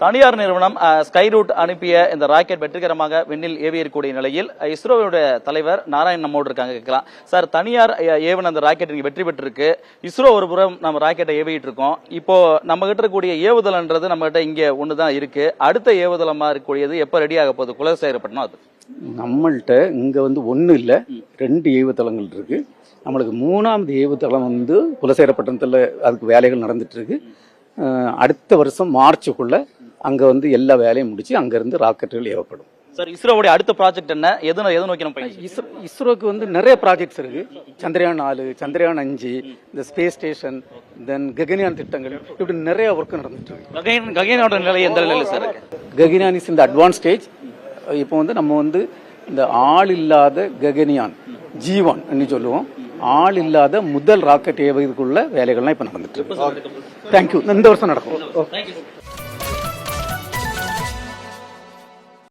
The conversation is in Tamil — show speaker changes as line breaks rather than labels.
தனியார் நிறுவனம் ஸ்கை ரூட் அனுப்பிய இந்த ராக்கெட் வெற்றிகரமாக விண்ணில் ஏவியிருக்கூடிய நிலையில் இஸ்ரோவுடைய தலைவர் நாராயண் நம்மோடு இருக்காங்க. கேட்கலாம் சார், தனியார் ஏவன் அந்த ராக்கெட் வெற்றி பெற்றிருக்கு. இஸ்ரோ ஒரு புறம் நம்ம ராக்கெட்டை ஏவிட்டு இருக்கோம். இப்போ நம்ம கிட்ட இருக்கக்கூடிய ஏவுதல்ன்றது நம்ம கிட்ட இங்க ஒண்ணுதான் இருக்கு. அடுத்த ஏவுதளமா இருக்கக்கூடியது எப்ப ரெடி ஆக போகுது? குலசேகரப்பட்டினம் அது
நம்மள்கிட்ட இங்க ஒண்ணு இல்ல 2 ஏவுதளங்கள் இருக்கு. நம்மளுக்கு 3வது ஏவுதளம் குலசேகரப்பட்டினத்துல அதுக்கு வேலைகள் நடந்துட்டு இருக்கு. அடுத்த வருஷம் மார்ச்சுக்குள்ள அங்க எல்லா வேலையும் முடிச்சு அங்க இருந்து ராக்கெட்டுகள் ஏவப்படும்.
சார், இஸ்ரோவுடைய அடுத்த ப்ராஜெக்ட் என்ன? எது நோக்கி நம்ம
இஸ்ரோக்கு நிறைய ப்ராஜெக்ட்ஸ் இருக்கு. சந்திரயான் 4, சந்திரயான் 5, இந்த ஸ்பேஸ் ஸ்டேஷன், தென் ககன்யான் திட்டங்கள், இப்படி நிறைய ஒர்க் நடந்துட்டு இருக்கு.
ககன்யானோட நிலை எந்த நிலையில சார்?
ககன்யான் இஸ் இந்த அட்வான்ஸ் ஸ்டேஜ். இப்போ நம்ம இந்த ஆள் இல்லாத ககன்யான் G1 சொல்லுவோம். ஆள் இல்லாத முதல் ராக்கெட் ஏவதற்குள்ள வேலைகள்லாம் இப்ப நடந்துட்டு இருக்கு. தேங்க்யூ. இந்த வருஷம் நடக்கும்.